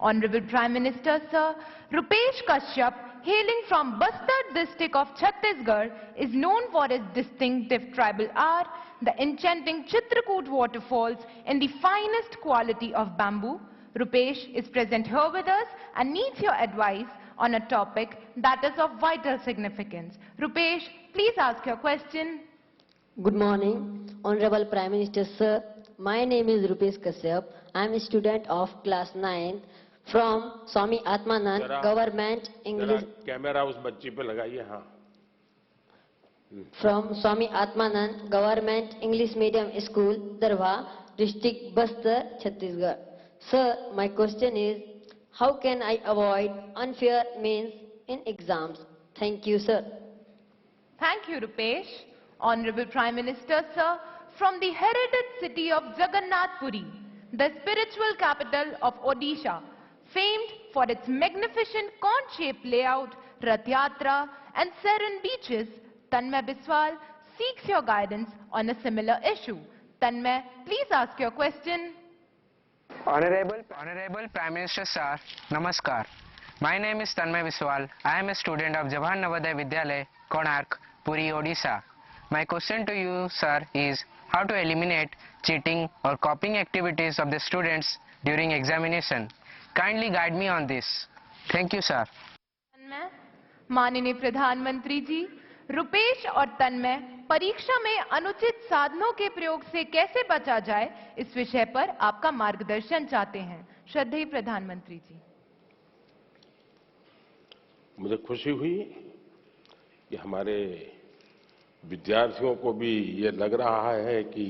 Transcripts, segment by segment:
Honorable Prime Minister, sir, Rupesh Kashyap, hailing from Bastard district of Chhattisgarh, is known for his distinctive tribal art, the enchanting Chitrakoot waterfalls in the finest quality of bamboo. Rupesh is present here with us and needs your advice on a topic that is of vital significance. Rupesh, please ask your question. Good morning, Honorable Prime Minister, sir. My name is Rupesh Kashyap. I am a student of class 9 from Swami Atmanand Government English. Camera उस बच्ची पे लगाइए. हाँ. From Swami Atmanand Government English Medium School, Darwa, District Bastar, Chhattisgarh. Sir, my question is, how can I avoid unfair means in exams? Thank you, sir. Thank you, Rupesh. Honorable Prime Minister, sir, from the heritage city of Jagannath Puri, the spiritual capital of Odisha, famed for its magnificent cone-shaped layout, Rath Yatra and serene beaches, Tanmay Biswal seeks your guidance on a similar issue. Tanmay, please ask your question. Honorable Prime Minister Sir, Namaskar. My name is Tanmay Biswal. I am a student of Jawahar Navodaya Vidyalaya, Konark, Puri, Odisha. My question to you, sir, is how to eliminate cheating or copying activities of the students during examination. Kindly guide me on this. Thank you, sir. तन्मय, माननीय प्रधानमंत्री जी, रुपेश और तन्मय परीक्षा में अनुचित साधनों के प्रयोग से कैसे बचा जाए, इस विषय पर आपका मार्गदर्शन चाहते हैं. श्रद्धेय प्रधानमंत्री जी. मुझे खुशी हुई कि हमारे विद्यार्थियों को भी ये लग रहा है कि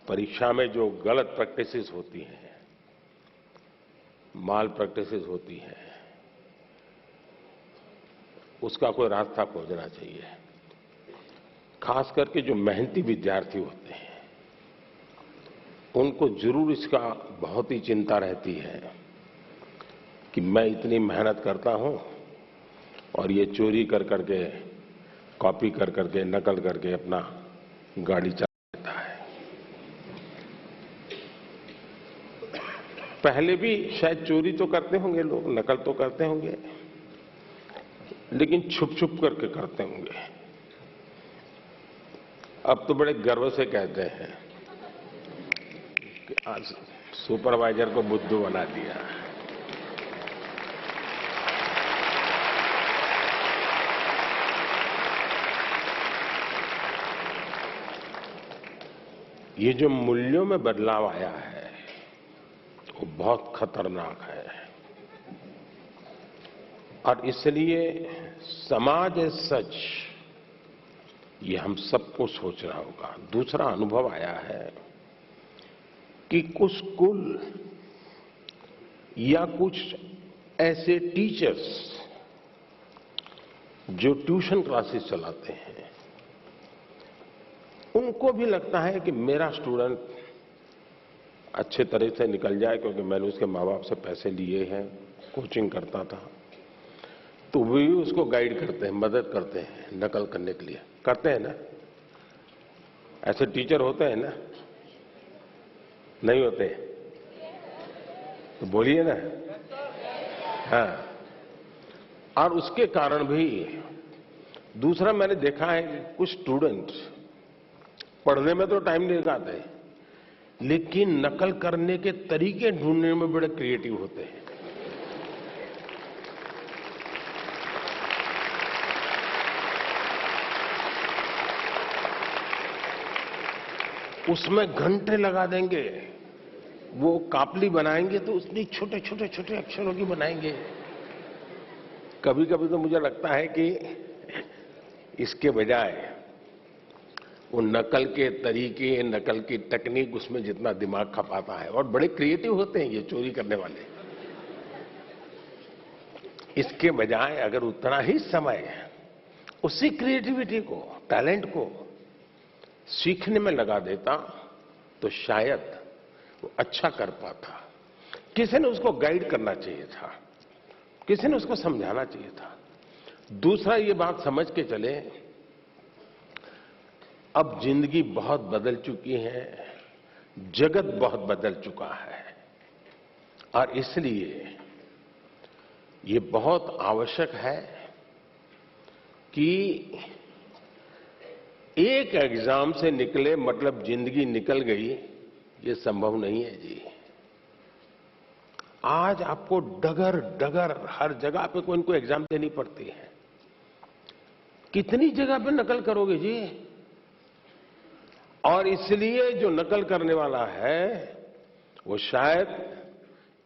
परीक्षा में जो गलत प्रैक्टिसेस होती हैं, माल प्रैक्टिसेस होती हैं, उसका कोई रास्ता खोजना चाहिए. खास करके जो मेहनती विद्यार्थी होते हैं, उनको जरूर इसका बहुत ही चिंता रहती है कि मैं इतनी मेहनत करता हूं और ये चोरी कर करके, कॉपी कर करके, नकल करके अपना गाड़ी चला लेता है. पहले भी शायद चोरी तो करते होंगे लोग, नकल तो करते होंगे, लेकिन छुप छुप करके करते होंगे. अब तो बड़े गर्व से कहते हैं कि आज सुपरवाइजर को बुद्धू बना दिया. ये जो मूल्यों में बदलाव आया है, वो बहुत खतरनाक है और इसलिए समाज एज सच, ये हम सबको सोचना होगा. दूसरा अनुभव आया है कि कुछ स्कूल या कुछ ऐसे टीचर्स जो ट्यूशन क्लासेस चलाते हैं, उनको भी लगता है कि मेरा स्टूडेंट अच्छे तरह से निकल जाए, क्योंकि मैंने उसके माँ बाप से पैसे लिए हैं, कोचिंग करता था, तो वे भी उसको गाइड करते हैं, मदद करते हैं नकल करने के लिए. करते हैं ना? ऐसे टीचर होते हैं ना? नहीं होते? तो बोलिए ना. हाँ. और उसके कारण भी दूसरा मैंने देखा है कि कुछ स्टूडेंट पढ़ने में तो टाइम नहीं लगाते, लेकिन नकल करने के तरीके ढूंढने में बड़े क्रिएटिव होते हैं. उसमें घंटे लगा देंगे. वो कापली बनाएंगे तो उसमें छोटे छोटे छोटे अक्षरों की बनाएंगे. कभी कभी तो मुझे लगता है कि इसके बजाय वो नकल के तरीके, नकल की टेक्निक, उसमें जितना दिमाग खपाता है, और बड़े क्रिएटिव होते हैं ये चोरी करने वाले. इसके बजाय अगर उतना ही समय उसी क्रिएटिविटी को, टैलेंट को सीखने में लगा देता, तो शायद वो अच्छा कर पाता. किसी ने उसको गाइड करना चाहिए था, किसी ने उसको समझाना चाहिए था. दूसरा ये बात समझ के चले, अब जिंदगी बहुत बदल चुकी है, जगत बहुत बदल चुका है. और इसलिए ये बहुत आवश्यक है कि एक एग्जाम से निकले मतलब जिंदगी निकल गई, ये संभव नहीं है जी। आज आपको डगर डगर हर जगह पे कोई न कोई एग्जाम देनी पड़ती है। कितनी जगह पे नकल करोगे जी? और इसलिए जो नकल करने वाला है वो शायद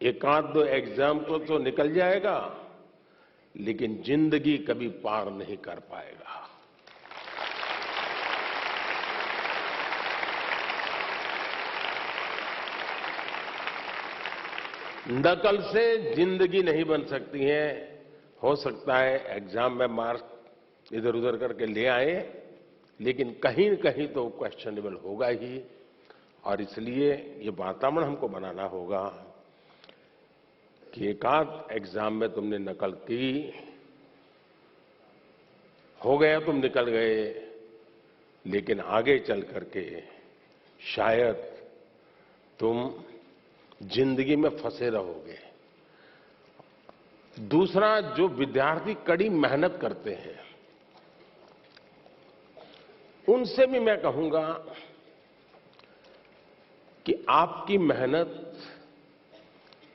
एक आध दो एग्जाम को तो निकल जाएगा, लेकिन जिंदगी कभी पार नहीं कर पाएगा। नकल से जिंदगी नहीं बन सकती है। हो सकता है एग्जाम में मार्क्स इधर उधर करके ले आए, लेकिन कहीं न कहीं तो क्वेश्चनेबल होगा ही। और इसलिए ये वातावरण हमको बनाना होगा कि एक आध एग्जाम में तुमने नकल की, हो गया तुम निकल गए, लेकिन आगे चल करके शायद तुम जिंदगी में फंसे रहोगे। दूसरा, जो विद्यार्थी कड़ी मेहनत करते हैं उनसे भी मैं कहूंगा कि आपकी मेहनत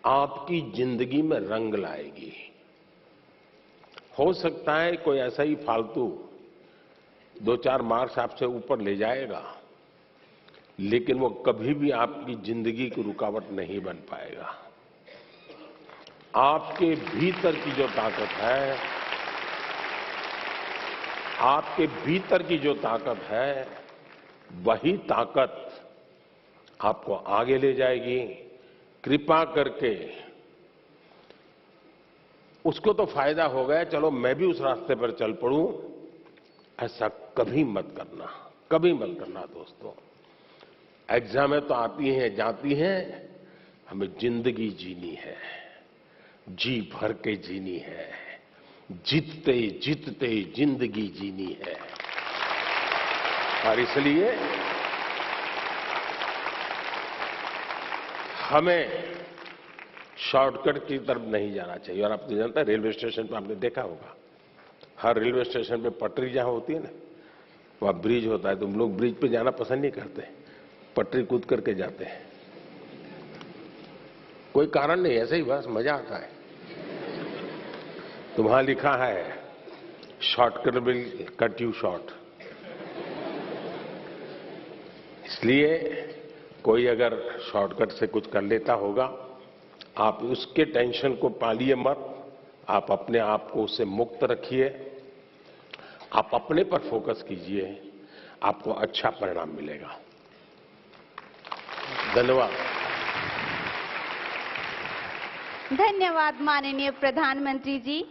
आपकी जिंदगी में रंग लाएगी। हो सकता है कोई ऐसा ही फालतू 2-4 मार्क्स आपसे ऊपर ले जाएगा, लेकिन वो कभी भी आपकी जिंदगी की रुकावट नहीं बन पाएगा। आपके भीतर की जो ताकत है, आपके भीतर की जो ताकत है, वही ताकत आपको आगे ले जाएगी। कृपा करके उसको तो फायदा हो गया, चलो मैं भी उस रास्ते पर चल पड़ूं, ऐसा कभी मत करना, कभी मत करना दोस्तों। एग्जामें तो आती हैं जाती हैं, हमें जिंदगी जीनी है, जी भर के जीनी है, जीतते जीतते जिंदगी जीनी है। और इसलिए हमें शॉर्टकट की तरफ नहीं जाना चाहिए। और आप तो जानते हैं, रेलवे स्टेशन पर आपने देखा होगा, हर रेलवे स्टेशन पे पटरी जहां होती है ना, वहां ब्रिज होता है। तुम लोग ब्रिज पे जाना पसंद नहीं करते, पटरी कूद करके जाते हैं। कोई कारण नहीं, ऐसे ही बस मजा आता है। तो वहां लिखा है shortcut will cut you short. इसलिए कोई अगर शॉर्टकट से कुछ कर लेता होगा, आप उसके टेंशन को पालिए मत, आप अपने आप को उससे मुक्त रखिए, आप अपने पर फोकस कीजिए, आपको अच्छा परिणाम मिलेगा। धन्यवाद। धन्यवाद माननीय प्रधानमंत्री जी।